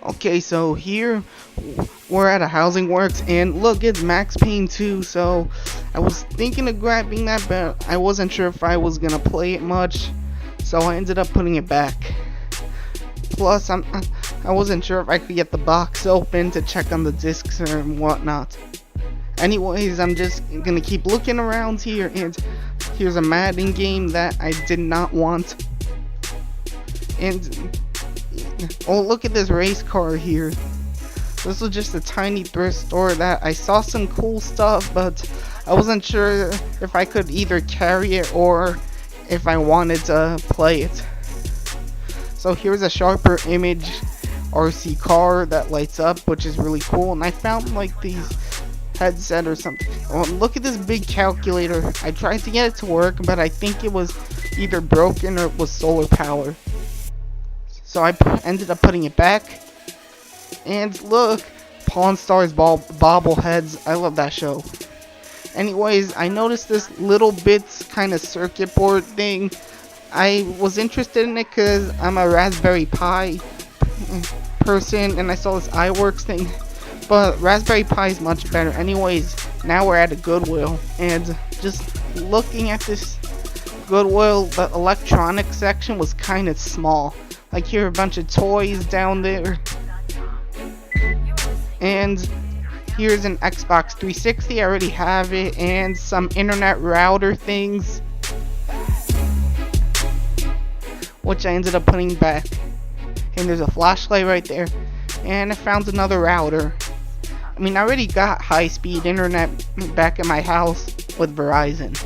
Okay, so here we're at a housing works, and look, it's Max Payne 2. So I was thinking of grabbing that, but I wasn't sure if I was gonna play it much, so I ended up putting it back. Plus, I wasn't sure if I could get the box open to check on the discs or whatnot. Anyways, I'm just gonna keep looking around here, and here's a Madden game that I did not want. And oh, look at this race car here. This was just a tiny thrift store that I saw some cool stuff, but I wasn't sure if I could either carry it or if I wanted to play it. So here's a sharper image RC car that lights up, which is really cool. And I found like these headset or something. Oh, look at this big calculator. I tried to get it to work, but I think it was either broken or it was solar power. So I ended up putting it back. And look, Pawn Stars bobbleheads. I love that show. Anyways, I noticed this little bits kind of circuit board thing. I was interested in it because I'm a Raspberry Pi person, and I saw this iWorks thing. But Raspberry Pi is much better. Anyways, now we're at a Goodwill, and just looking at this Goodwill, the electronics section was kind of small. Like, here are a bunch of toys down there. And here's an Xbox 360, I already have it, and some internet router things, which I ended up putting back. And there's a flashlight right there, and I found another router. I mean, I already got high-speed internet back at my house with Verizon.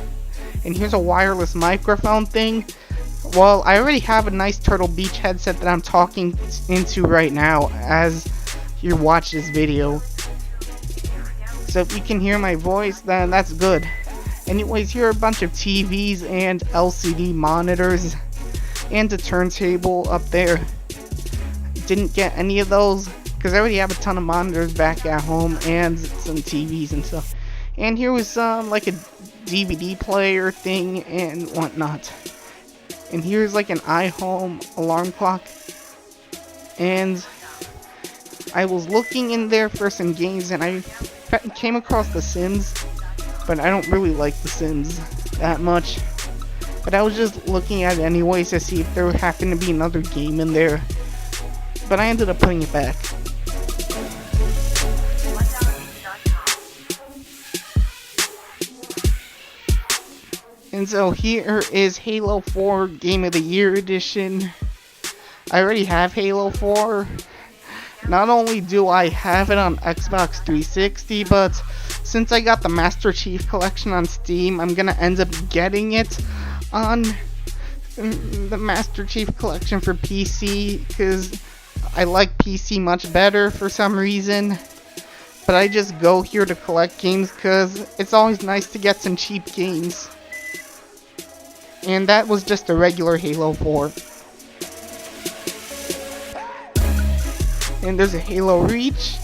And here's a wireless microphone thing. Well, I already have a nice Turtle Beach headset that I'm talking into right now as you watch this video. So if you can hear my voice, then that's good. Anyways, here are a bunch of TVs and LCD monitors and a turntable up there. Didn't get any of those because I already have a ton of monitors back at home and some TVs and stuff. And here was like a DVD player thing and whatnot. And here's like an iHome alarm clock. And I was looking in there for some games, and I came across The Sims, but I don't really like The Sims that much. But I was just looking at it anyways to see if there happened to be another game in there. But I ended up putting it back. And so here is Halo 4 Game of the Year Edition. I already have Halo 4. Not only do I have it on Xbox 360, but since I got the Master Chief Collection on Steam, I'm gonna end up getting it on the Master Chief Collection for PC, because I like PC much better for some reason. But I just go here to collect games because it's always nice to get some cheap games. And that was just a regular Halo 4. And there's a Halo Reach,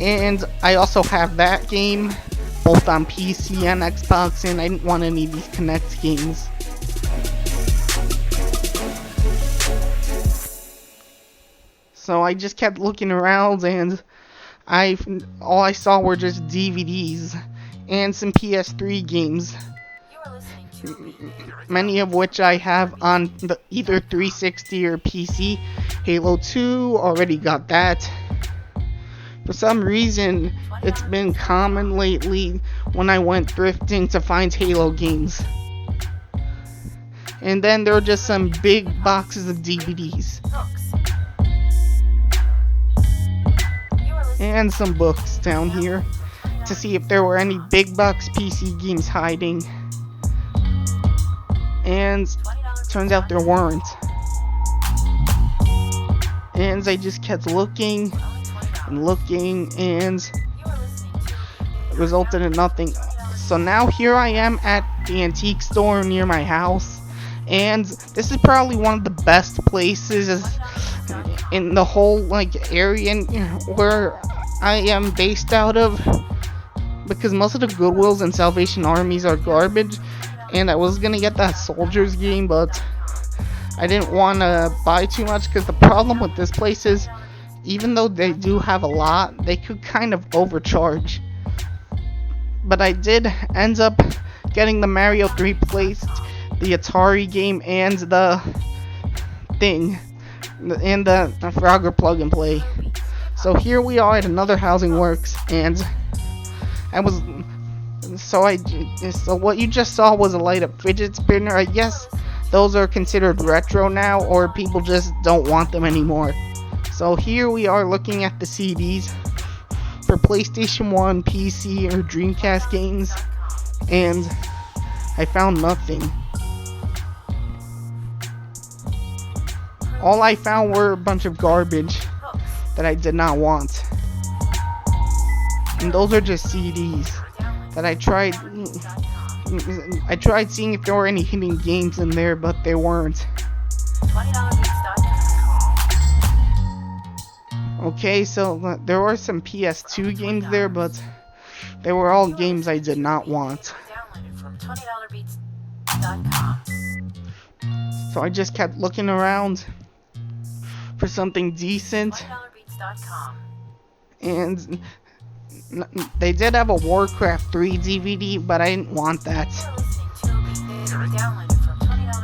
and I also have that game both on PC and Xbox, and I didn't want any of these Kinect games. So I just kept looking around, and all I saw were just DVDs and some PS3 games, many of which I have on either 360 or PC. Halo 2, already got that. For some reason, it's been common lately when I went thrifting to find Halo games. And then there were just some big boxes of DVDs. And some books down here to see if there were any big box PC games hiding. And turns out there weren't. And I just kept looking and looking, and it resulted in nothing. So now here I am at the antique store near my house, and this is probably one of the best places in the whole area where I am based out of, because most of the Goodwills and Salvation Armies are garbage. And I was gonna get that Soldiers game, but I didn't want to buy too much because the problem with this place is even though they do have a lot, they could kind of overcharge. But I did end up getting the Mario 3 placed, the Atari game, and the thing, and the Frogger plug and play. So here we are at another Housing Works, and so what you just saw was a light up fidget spinner. I guess those are considered retro now, or people just don't want them anymore. So here we are looking at the CDs for PlayStation 1, PC, or Dreamcast games, and I found nothing. All I found were a bunch of garbage that I did not want. And those are just CDs that I tried seeing if there were any hidden games in there, but there weren't. Okay, so there were some PS2 games there, but they were all games I did not want. So I just kept looking around for something decent, and they did have a Warcraft 3 DVD, but I didn't want that.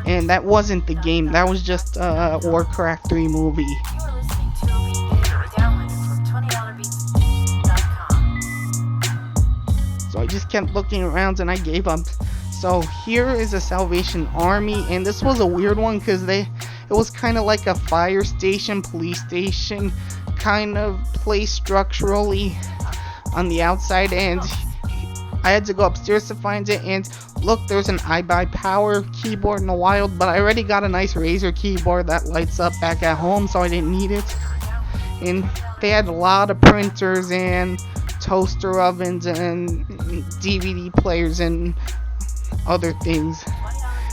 And that wasn't the game, that was just a Warcraft 3 movie. So I just kept looking around and I gave up. So here is a Salvation Army, and this was a weird one because it was kind of like a fire station, police station kind of place structurally on the outside, and I had to go upstairs to find it. And look, there's an iBuyPower keyboard in the wild, but I already got a nice Razer keyboard that lights up back at home, so I didn't need it. And they had a lot of printers and toaster ovens and DVD players and other things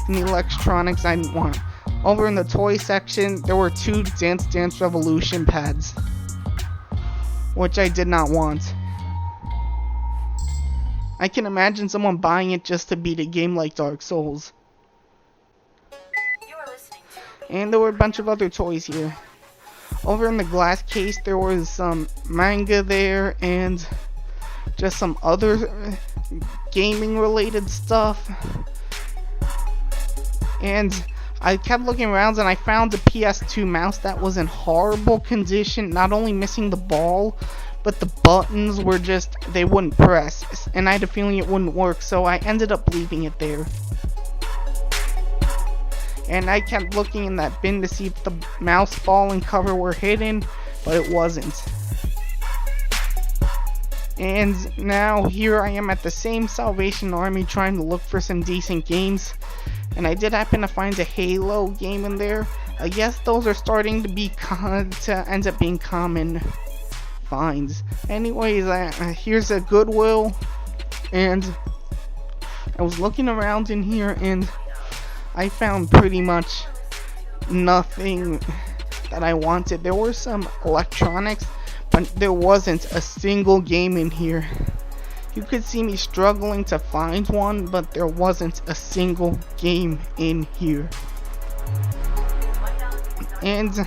and electronics I didn't want. Over in the toy section, there were 2 Dance Dance Revolution pads, which I did not want. I can imagine someone buying it just to beat a game like Dark Souls. And there were a bunch of other toys here. Over in the glass case, there was some manga there and just some other gaming related stuff. And I kept looking around and I found a PS2 mouse that was in horrible condition, not only missing the ball, but the buttons were just, they wouldn't press, and I had a feeling it wouldn't work, so I ended up leaving it there. And I kept looking in that bin to see if the mouse ball and cover were hidden, but it wasn't. And now here I am at the same Salvation Army trying to look for some decent games, and I did happen to find a Halo game in there. I guess those are starting to end up being common finds. Anyways, here's a Goodwill, and I was looking around in here and I found pretty much nothing that I wanted. There were some electronics, but there wasn't a single game in here. You could see me struggling to find one, but there wasn't a single game in here. And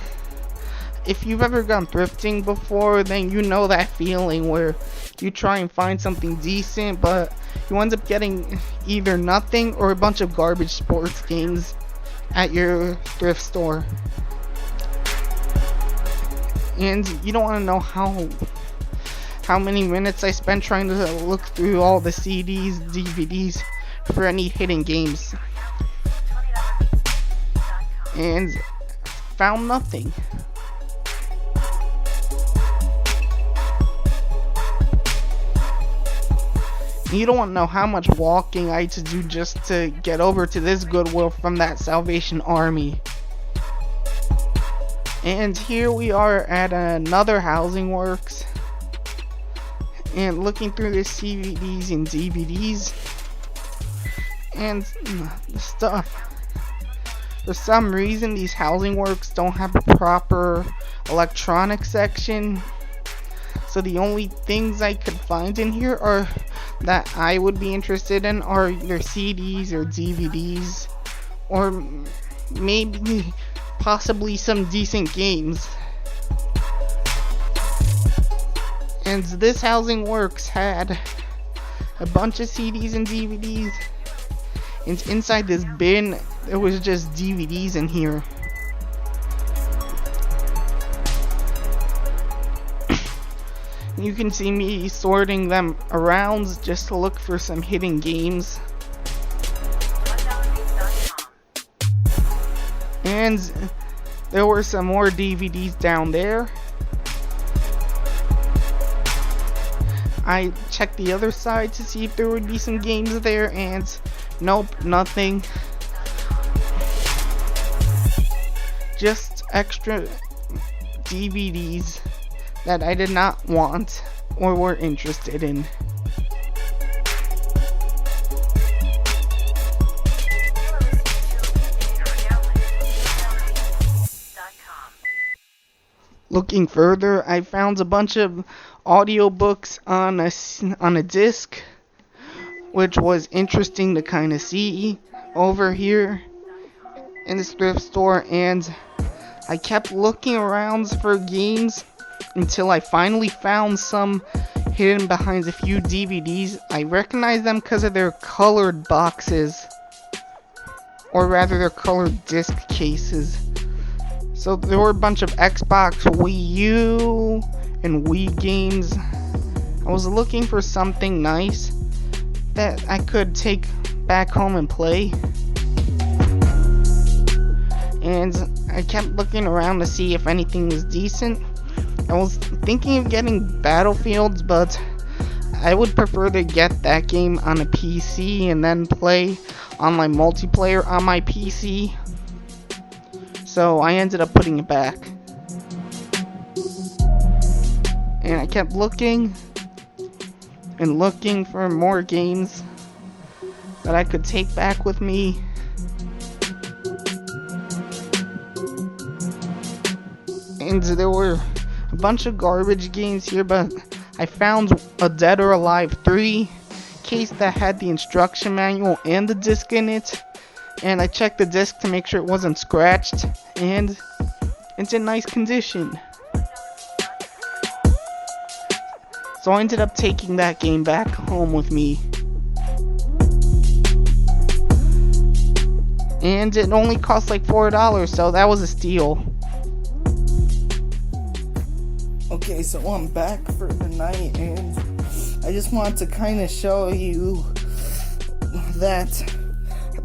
if you've ever gone thrifting before, then you know that feeling where you try and find something decent, but you end up getting either nothing or a bunch of garbage sports games at your thrift store. And you don't want to know how many minutes I spent trying to look through all the CDs, DVDs for any hidden games. And found nothing. You don't want to know how much walking I had to do just to get over to this Goodwill from that Salvation Army. And here we are at another Housing Works, and looking through the CDs and DVDs and the stuff. For some reason, these Housing Works don't have a proper electronics section, so the only things I could find in here are that I would be interested in are either CDs or DVDs, or maybe possibly some decent games. And This Housing Works had a bunch of CDs and DVDs. And inside this bin, there was just DVDs in here. You can see me sorting them around just to look for some hidden games. And there were some more DVDs down there. I checked the other side to see if there would be some games there, and nope, nothing. Just extra DVDs that I did not want or were interested in. Looking further, I found a bunch of audiobooks on a disc, which was interesting to kind of see over here in this thrift store, and I kept looking around for games until I finally found some hidden behind a few DVDs. I recognized them because of their colored boxes, or rather their colored disc cases. So there were a bunch of Xbox, Wii U, and Wii games. I was looking for something nice that I could take back home and play. And I kept looking around to see if anything was decent. I was thinking of getting Battlefields, but I would prefer to get that game on a PC and then play online multiplayer on my PC. So I ended up putting it back. And I kept looking and looking for more games that I could take back with me. And there were a bunch of garbage games here, but I found a Dead or Alive 3 case that had the instruction manual and the disc in it. And I checked the disc to make sure it wasn't scratched, and it's in nice condition. So I ended up taking that game back home with me. And it only cost like $4, so that was a steal. Okay, so I'm back for the night, and I just wanted to kind of show you that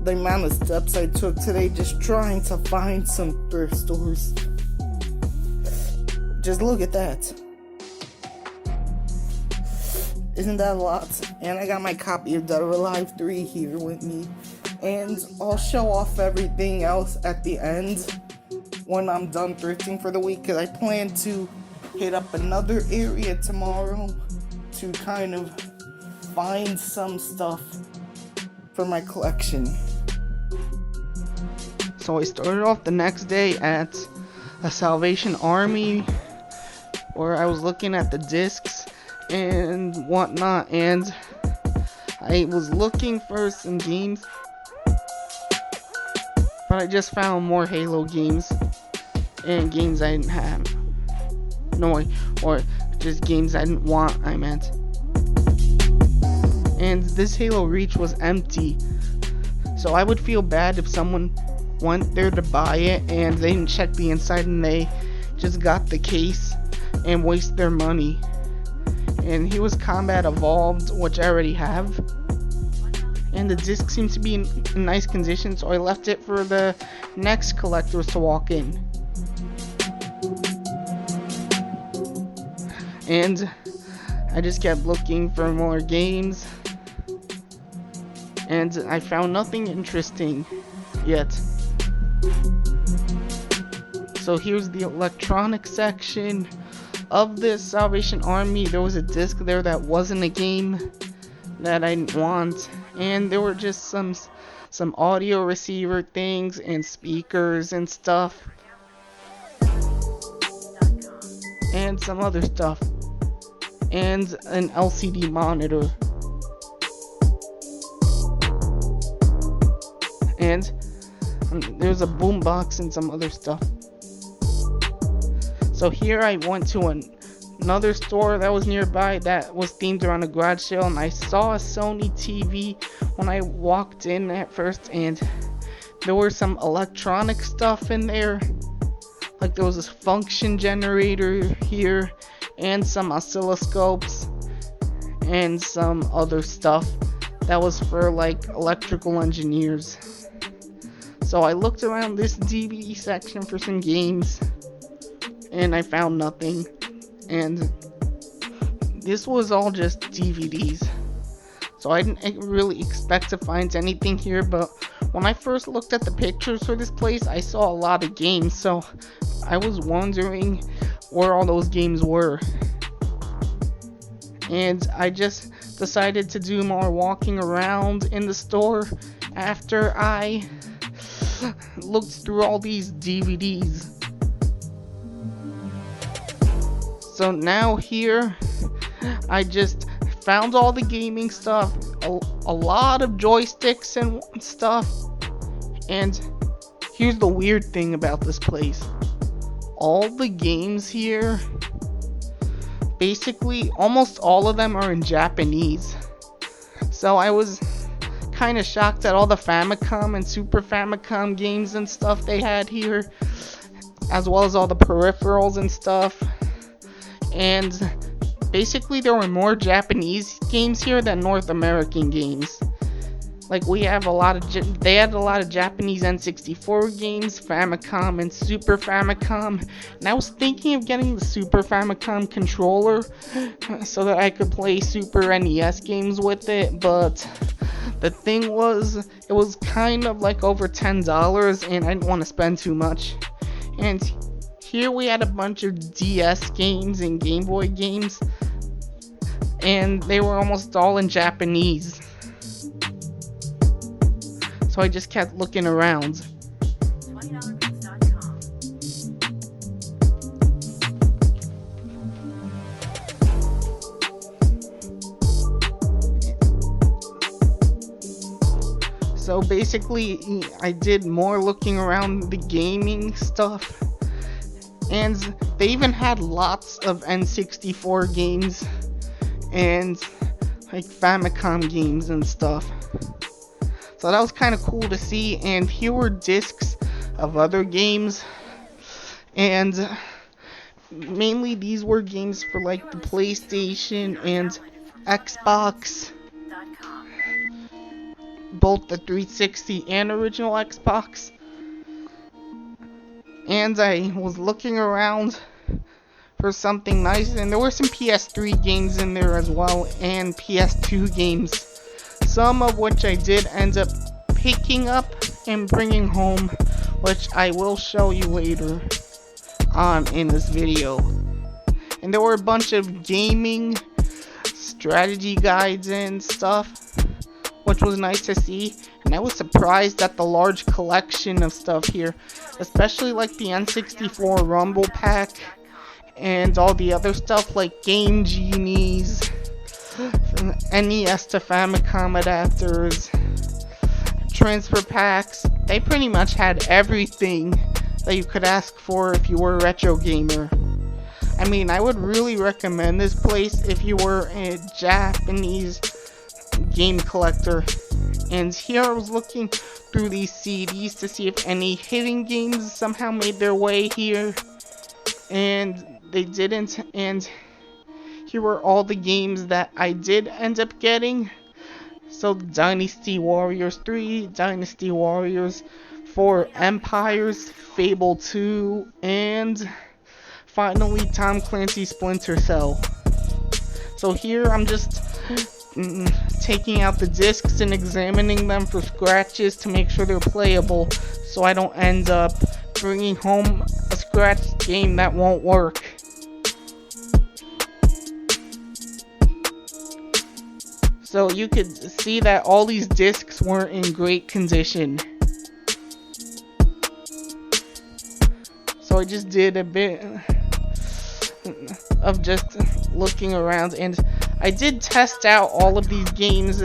the amount of steps I took today just trying to find some thrift stores. Just look at that. Isn't that a lot? And I got my copy of Dead or Alive 3 here with me. And I'll show off everything else at the end when I'm done thrifting for the week, because I plan to hit up another area tomorrow to kind of find some stuff for my collection. So I started off the next day at a Salvation Army, where I was looking at the discs and whatnot, and I was looking for some games, but I just found more Halo games and games I didn't have. No, or just games I didn't want, I meant. And this Halo Reach was empty, so I would feel bad if someone went there to buy it and they didn't check the inside and they just got the case and waste their money. And here was Combat Evolved, which I already have, and the disc seems to be in nice condition, so I left it for the next collectors to walk in. And I just kept looking for more games, and I found nothing interesting yet. So here's the electronic section of this Salvation Army. There was a disc there that wasn't a game that I didn't want, and there were just some audio receiver things and speakers and stuff, and some other stuff, and an LCD monitor, and there's a boombox and some other stuff. So here I went to a another store that was nearby that was themed around a garage sale, and I saw a Sony TV when I walked in at first, and there were some electronic stuff in there. Like there was this function generator here, and some oscilloscopes, and some other stuff that was for like electrical engineers. So I looked around this DVD section for some games, and I found nothing. And this was all just DVDs. So I didn't really expect to find anything here, but when I first looked at the pictures for this place, I saw a lot of games, so I was wondering where all those games were. And I just decided to do more walking around in the store after I looked through all these DVDs. So now here, I just found all the gaming stuff, a lot of joysticks and stuff. And here's the weird thing about this place. All the games here, basically almost all of them are in Japanese. So I was kind of shocked at all the Famicom and Super Famicom games and stuff they had here, as well as all the peripherals and stuff. And basically there were more Japanese games here than North American games. Like they had a lot of Japanese N64 games, Famicom and Super Famicom. And I was thinking of getting the Super Famicom controller so that I could play Super NES games with it, but the thing was, it was kind of like over $10 and I didn't want to spend too much. And here we had a bunch of DS games and Game Boy games, and they were almost all in Japanese. So I just kept looking around. So basically, I did more looking around the gaming stuff. And they even had lots of N64 games and like Famicom games and stuff. So that was kind of cool to see. And here were discs of other games. And mainly these were games for like the PlayStation and Xbox. Both the 360 and original Xbox. And I was looking around for something nice, and there were some PS3 games in there as well, and PS2 games, some of which I did end up picking up and bringing home, which I will show you later on in this video. And there were a bunch of gaming strategy guides and stuff, which was nice to see. And I was surprised at the large collection of stuff here, especially like the N64 Rumble Pack and all the other stuff like Game Genies, NES to Famicom adapters, transfer packs. They pretty much had everything that you could ask for if you were a retro gamer. I mean, I would really recommend this place if you were a Japanese game collector. And here I was looking through these CDs to see if any hidden games somehow made their way here, and they didn't. And here were all the games that I did end up getting. So Dynasty Warriors 3, Dynasty Warriors 4 Empires, Fable 2, and finally Tom Clancy's Splinter Cell. So here I'm just taking out the discs and examining them for scratches to make sure they're playable, so I don't end up bringing home a scratched game that won't work. So you could see that all these discs weren't in great condition. So I just did a bit of just looking around, and I did test out all of these games,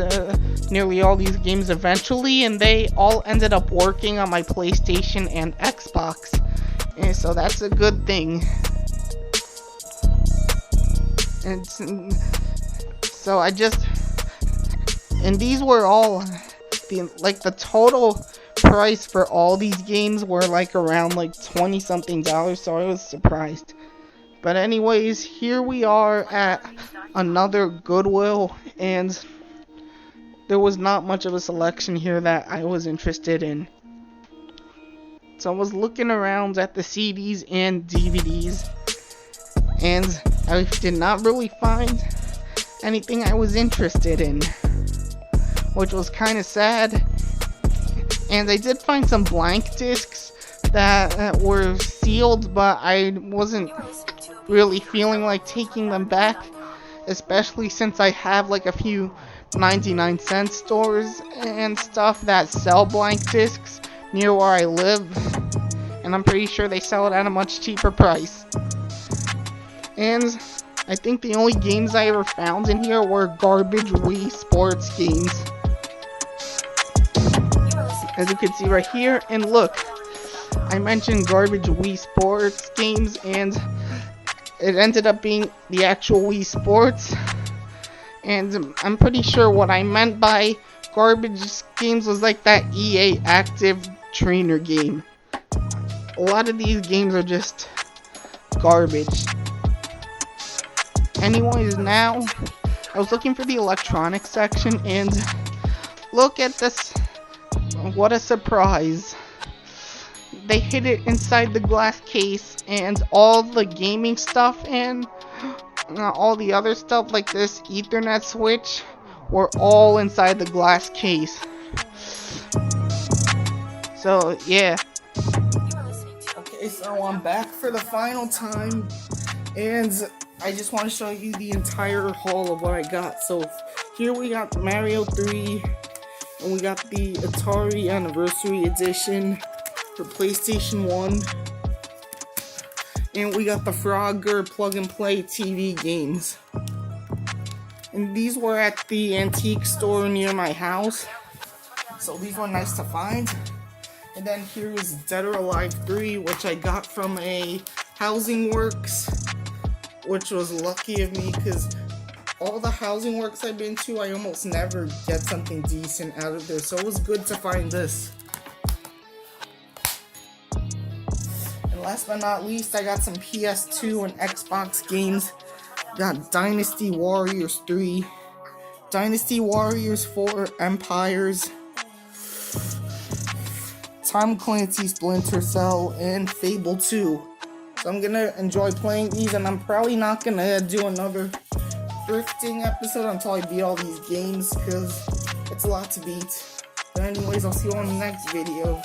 nearly all these games eventually, and they all ended up working on my PlayStation and Xbox, and so that's a good thing. And so and these were all, the total price for all these games were like around like $20 something, so I was surprised. But anyways, here we are at another Goodwill, and there was not much of a selection here that I was interested in. So I was looking around at the CDs and DVDs, and I did not really find anything I was interested in, which was kind of sad. And I did find some blank discs that were sealed, but I wasn't really feeling like taking them back, especially since I have like a few 99-cent stores and stuff that sell blank discs near where I live, and I'm pretty sure they sell it at a much cheaper price. And I think the only games I ever found in here were garbage Wii Sports games, as you can see right here. And look, I mentioned garbage Wii Sports games, and it ended up being the actual Wii Sports. And I'm pretty sure what I meant by garbage games was like that EA Active Trainer game. A lot of these games are just garbage. Anyways, now I was looking for the electronics section, and look at this. What a surprise. They hid it inside the glass case, and all the gaming stuff and all the other stuff like this Ethernet switch were all inside the glass case. So yeah. Okay, so I'm back for the final time, and I just want to show you the entire haul of what I got. So here we got Mario 3, and we got the Atari Anniversary Edition for PlayStation 1. And we got the Frogger Plug and Play TV games. And these were at the antique store near my house, so these were nice to find. And then here is Dead or Alive 3, which I got from a Housing Works, which was lucky of me because all the Housing Works I've been to, I almost never get something decent out of there, so it was good to find this. And last but not least, I got some PS2 and Xbox games. Got Dynasty Warriors 3, Dynasty Warriors 4 Empires, Tom Clancy's Splinter Cell, and Fable 2. So I'm gonna enjoy playing these, and I'm probably not gonna do another thrifting episode until I beat all these games, because it's a lot to beat. But anyways, I'll see you on the next video.